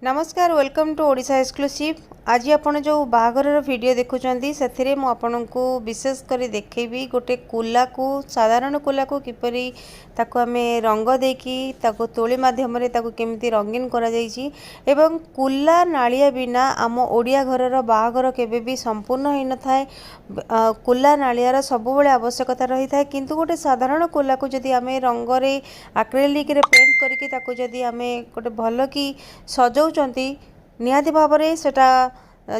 नमस्कार, welcome to Odisha exclusive. आज आप जो बाहागर वीडियो देखुं से आपको विशेष कर देखेबी गोटे कुला को साधारण कुला को किपरि ताको आमे रंग देकी ताको तोली माध्यम केमिति रंगीन करा जाइछि एवं कुला नालिया बिना आम ओडिया घरर बाहागर केबे भी संपूर्ण होई न थाए। कुला नालियार सब बेले आवश्यकता रही थाए, किंतु गोटे साधारण कुला को जदि आमे रंगरे आक्रेलिक रे पेंट करके ताको जदि आमे गोटे भल की सजाउचंती निहाती भाव में सेटा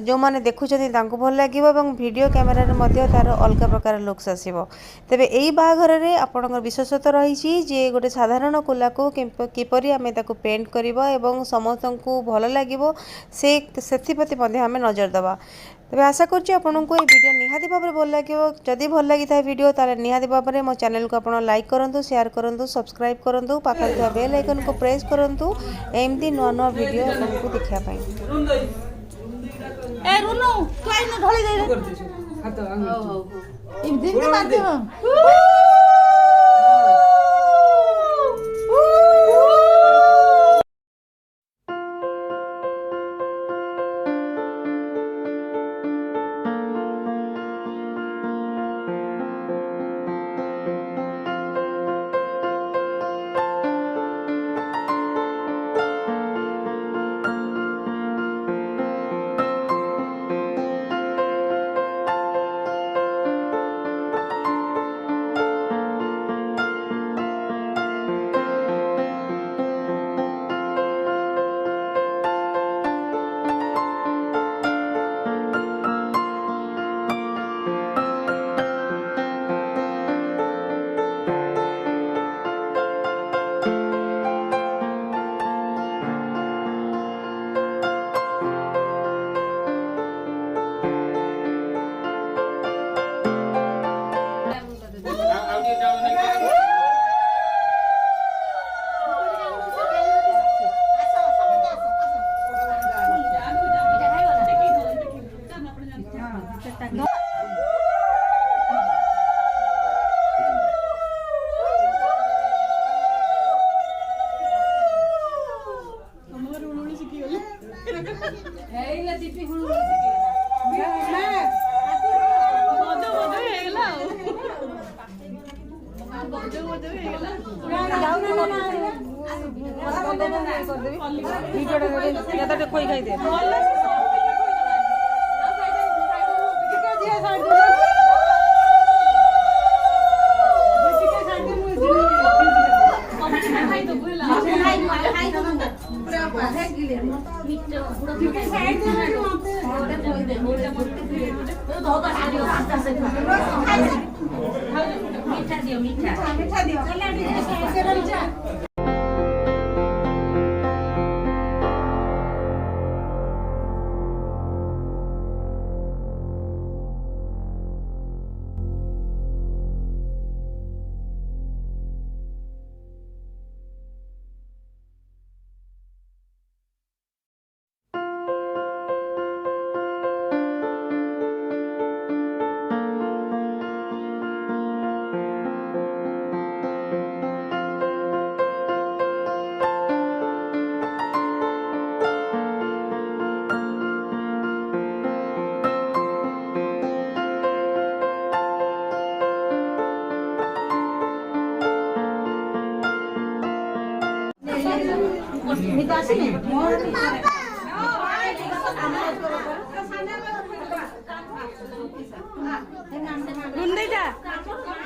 जो मैंने देखुं तांको भल लगे और वीडियो कैमेरा तार अलग प्रकार लुक्स आसो। तेबे यही बाहाघर में आपंकर विशेषता रही जे गोटे साधारण कुला को किपरि आमे ताको पेंट करबा एवं समस्त को भल लगे से प्रति आम नजर दबा। तेबे आशा करुँच आपको ये वीडियो निहाती भाव में भल लगे। जदि भल लगी था वीडियो ताले निहाती भाव में मो चैनल को आप लाइक करूँ, शेयर करूँ, सब्सक्राइब करूँ, पाखे थे बेल आइकन को प्रेस करूँ एमती नुआ नुआ वीडियो आपको देखापी।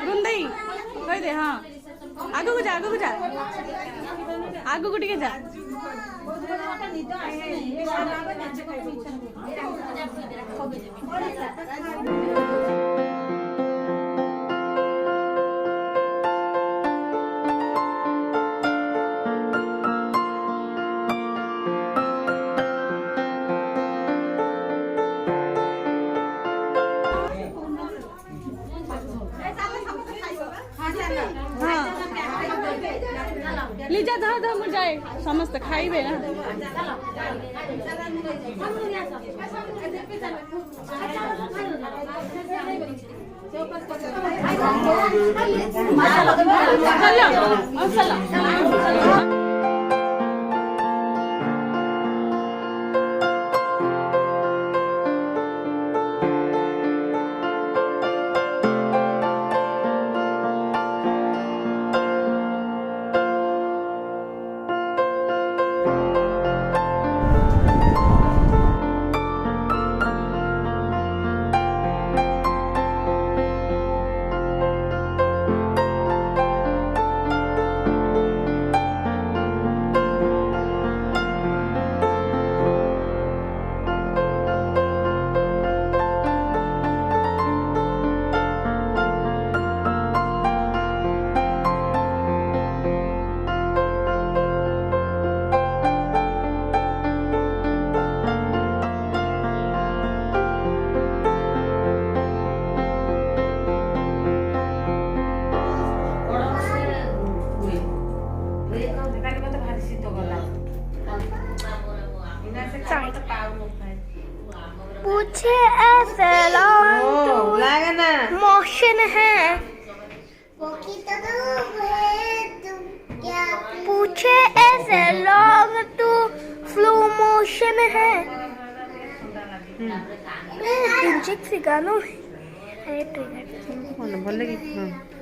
गुंदई कह दे। हाँ आगू जा आगू टिके जा। लिजा धर धर मु जाए समस्त खाइबे ना चलो पूछे ऐसे मोशन है पूछे ऐसे लॉन्ग टू फ्लो मोशन है इंजेक्ट सिखानो ଭଲ ଲାଗି